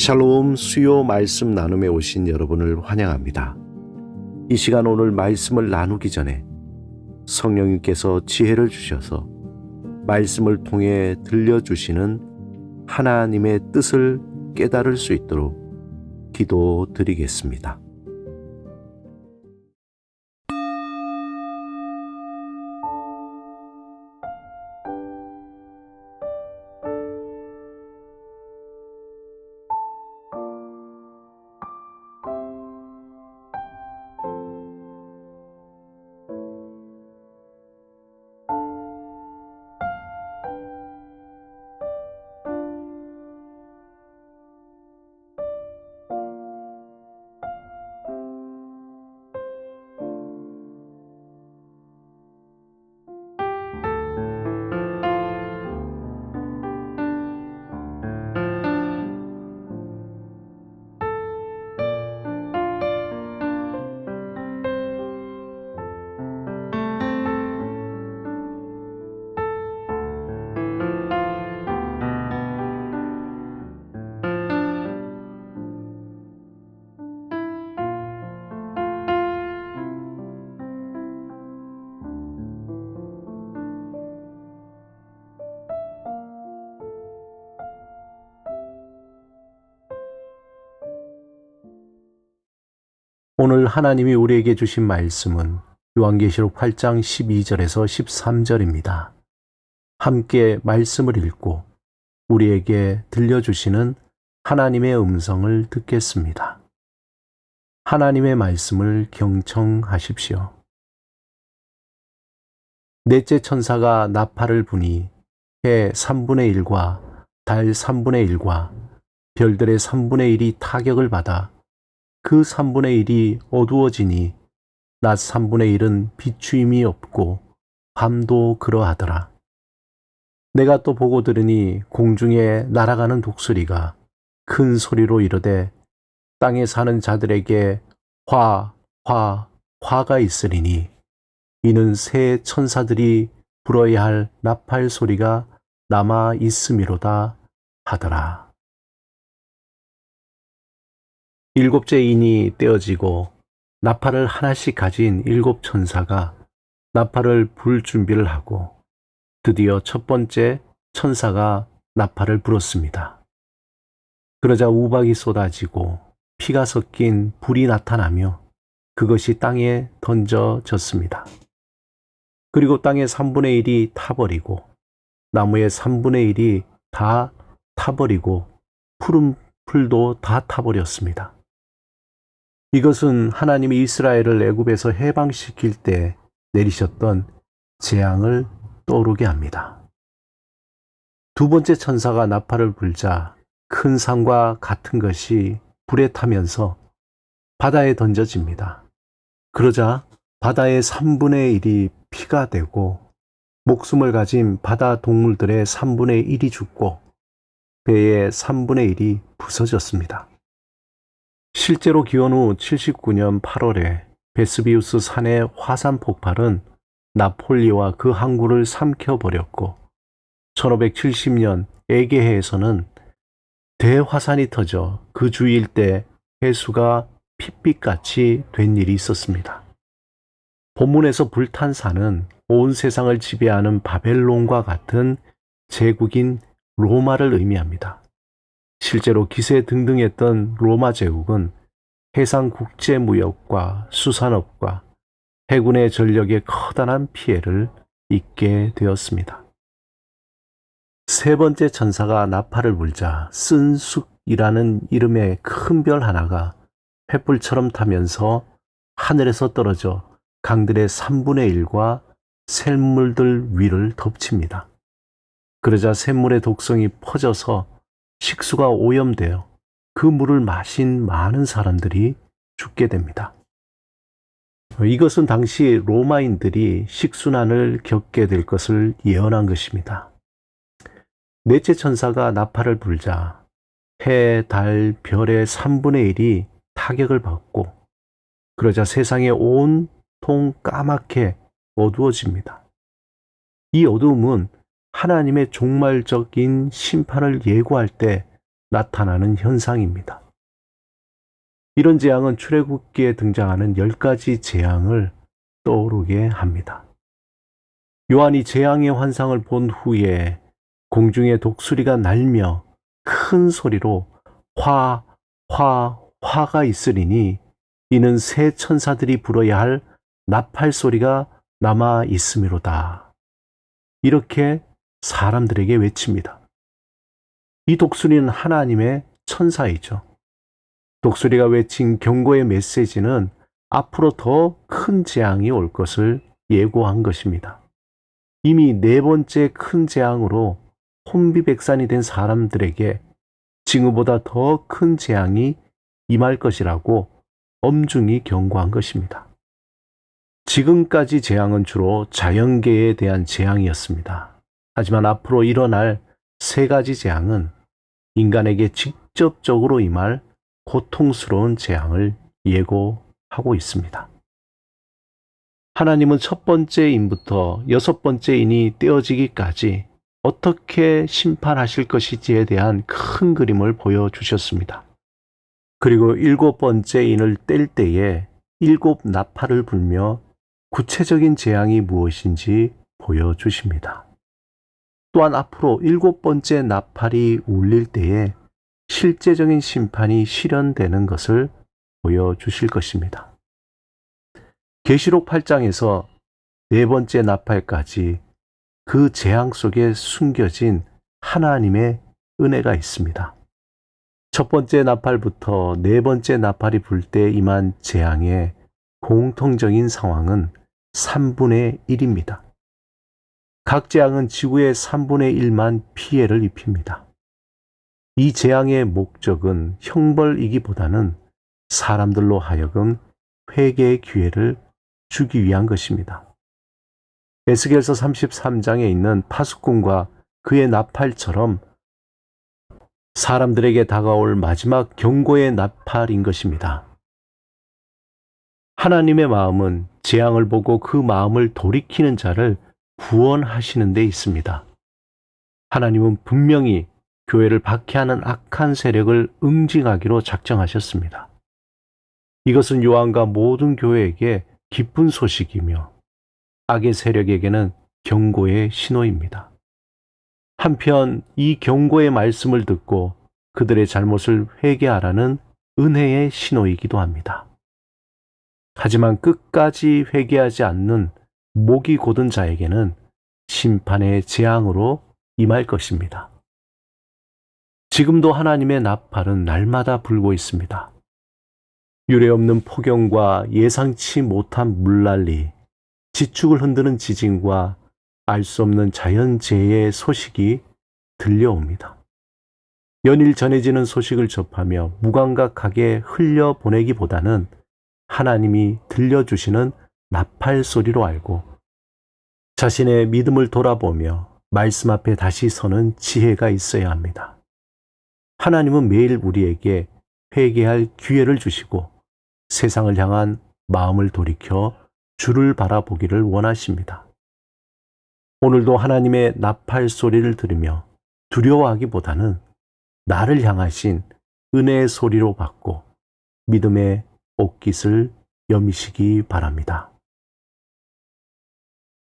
샬롬 수요 말씀 나눔에 오신 여러분을 환영합니다. 이 시간 오늘 말씀을 나누기 전에 성령님께서 지혜를 주셔서 말씀을 통해 들려주시는 하나님의 뜻을 깨달을 수 있도록 기도드리겠습니다. 오늘 하나님이 우리에게 주신 말씀은 요한계시록 8장 12절에서 13절입니다. 함께 말씀을 읽고 우리에게 들려주시는 하나님의 음성을 듣겠습니다. 하나님의 말씀을 경청하십시오. 넷째 천사가 나팔을 부니 해 3분의 1과 달 3분의 1과 별들의 3분의 1이 타격을 받아 그 3분의 1이 어두워지니 낮 3분의 1은 비추임이 없고 밤도 그러하더라. 내가 또 보고 들으니 공중에 날아가는 독수리가 큰 소리로 이르되 땅에 사는 자들에게 화가 있으리니 이는 새 천사들이 불어야 할 나팔 소리가 남아 있음이로다 하더라. 일곱째 인이 떼어지고 나팔을 하나씩 가진 일곱 천사가 나팔을 불 준비를 하고 드디어 첫 번째 천사가 나팔을 불었습니다. 그러자 우박이 쏟아지고 피가 섞인 불이 나타나며 그것이 땅에 던져졌습니다. 그리고 땅의 3분의 1이 타버리고 나무의 3분의 1이 다 타버리고 푸른 풀도 다 타버렸습니다. 이것은 하나님이 이스라엘을 애굽에서 해방시킬 때 내리셨던 재앙을 떠오르게 합니다. 두 번째 천사가 나팔을 불자 큰 산과 같은 것이 불에 타면서 바다에 던져집니다. 그러자 바다의 3분의 1이 피가 되고 목숨을 가진 바다 동물들의 3분의 1이 죽고 배의 3분의 1이 부서졌습니다. 실제로 기원 후 79년 8월에 베스비우스 산의 화산 폭발은 나폴리와 그 항구를 삼켜버렸고 1570년 에게해에서는 대화산이 터져 그 주위 일대 해수가 핏빛같이 된 일이 있었습니다. 본문에서 불탄 산은 온 세상을 지배하는 바벨론과 같은 제국인 로마를 의미합니다. 실제로 기세등등했던 로마 제국은 해상 국제무역과 수산업과 해군의 전력에 커다란 피해를 입게 되었습니다. 세 번째 천사가 나팔을 불자 쓴쑥이라는 이름의 큰 별 하나가 횃불처럼 타면서 하늘에서 떨어져 강들의 3분의 1과 샘물들 위를 덮칩니다. 그러자 샘물의 독성이 퍼져서 식수가 오염되어 그 물을 마신 많은 사람들이 죽게 됩니다. 이것은 당시 로마인들이 식순환을 겪게 될 것을 예언한 것입니다. 넷째 천사가 나팔을 불자 해, 달, 별의 3분의 1이 타격을 받고 그러자 세상의 온통 까맣게 어두워집니다. 이 어두움은 하나님의 종말적인 심판을 예고할 때 나타나는 현상입니다. 이런 재앙은 출애굽기에 등장하는 10가지 재앙을 떠오르게 합니다. 요한이 재앙의 환상을 본 후에 공중에 독수리가 날며 큰 소리로 화가 있으리니 이는 새 천사들이 불어야 할 나팔 소리가 남아 있음이로다. 이렇게 사람들에게 외칩니다. 이 독수리는 하나님의 천사이죠. 독수리가 외친 경고의 메시지는 앞으로 더 큰 재앙이 올 것을 예고한 것입니다. 이미 4번째 큰 재앙으로 혼비백산이 된 사람들에게 징후보다 더 큰 재앙이 임할 것이라고 엄중히 경고한 것입니다. 지금까지 재앙은 주로 자연계에 대한 재앙이었습니다. 하지만 앞으로 일어날 3가지 재앙은 인간에게 직접적으로 임할 고통스러운 재앙을 예고하고 있습니다. 하나님은 첫 번째 인부터 6번째 인이 떼어지기까지 어떻게 심판하실 것인지에 대한 큰 그림을 보여주셨습니다. 그리고 7번째 인을 뗄 때에 7 나팔을 불며 구체적인 재앙이 무엇인지 보여주십니다. 또한 앞으로 7번째 나팔이 울릴 때에 실제적인 심판이 실현되는 것을 보여주실 것입니다. 계시록 8장에서 4번째 나팔까지 그 재앙 속에 숨겨진 하나님의 은혜가 있습니다. 첫 번째 나팔부터 4번째 나팔이 불 때 임한 재앙의 공통적인 상황은 3분의 1입니다. 각 재앙은 지구의 3분의 1만 피해를 입힙니다. 이 재앙의 목적은 형벌이기보다는 사람들로 하여금 회개의 기회를 주기 위한 것입니다. 에스겔서 33장에 있는 파수꾼과 그의 나팔처럼 사람들에게 다가올 마지막 경고의 나팔인 것입니다. 하나님의 마음은 재앙을 보고 그 마음을 돌이키는 자를 구원하시는 데 있습니다. 하나님은 분명히 교회를 박해하는 악한 세력을 응징하기로 작정하셨습니다. 이것은 요한과 모든 교회에게 기쁜 소식이며 악의 세력에게는 경고의 신호입니다. 한편 이 경고의 말씀을 듣고 그들의 잘못을 회개하라는 은혜의 신호이기도 합니다. 하지만 끝까지 회개하지 않는 목이 곧은 자에게는 심판의 재앙으로 임할 것입니다. 지금도 하나님의 나팔은 날마다 불고 있습니다. 유례없는 폭염과 예상치 못한 물난리, 지축을 흔드는 지진과 알 수 없는 자연재해의 소식이 들려옵니다. 연일 전해지는 소식을 접하며 무감각하게 흘려보내기보다는 하나님이 들려주시는 나팔 소리로 알고 자신의 믿음을 돌아보며 말씀 앞에 다시 서는 지혜가 있어야 합니다. 하나님은 매일 우리에게 회개할 기회를 주시고 세상을 향한 마음을 돌이켜 주를 바라보기를 원하십니다. 오늘도 하나님의 나팔 소리를 들으며 두려워하기보다는 나를 향하신 은혜의 소리로 받고 믿음의 옷깃을 여미시기 바랍니다.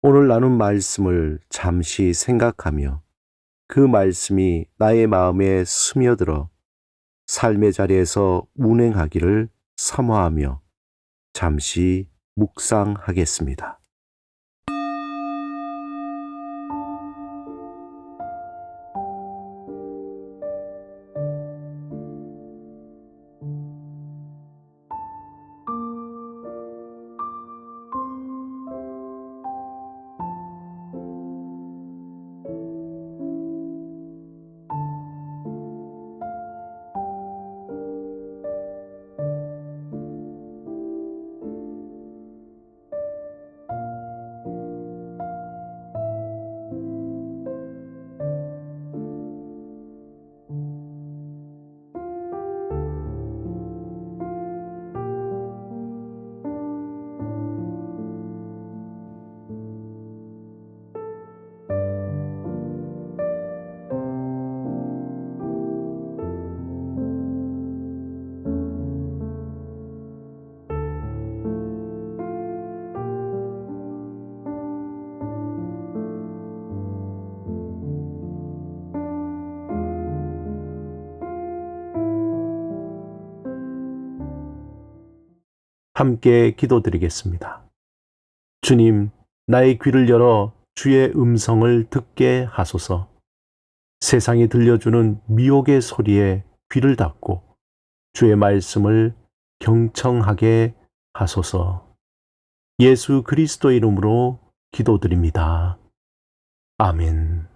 오늘 나눈 말씀을 잠시 생각하며 그 말씀이 나의 마음에 스며들어 삶의 자리에서 운행하기를 사모하며 잠시 묵상하겠습니다. 함께 기도드리겠습니다. 주님, 나의 귀를 열어 주의 음성을 듣게 하소서. 세상이 들려주는 미혹의 소리에 귀를 닫고 주의 말씀을 경청하게 하소서. 예수 그리스도 이름으로 기도드립니다. 아멘.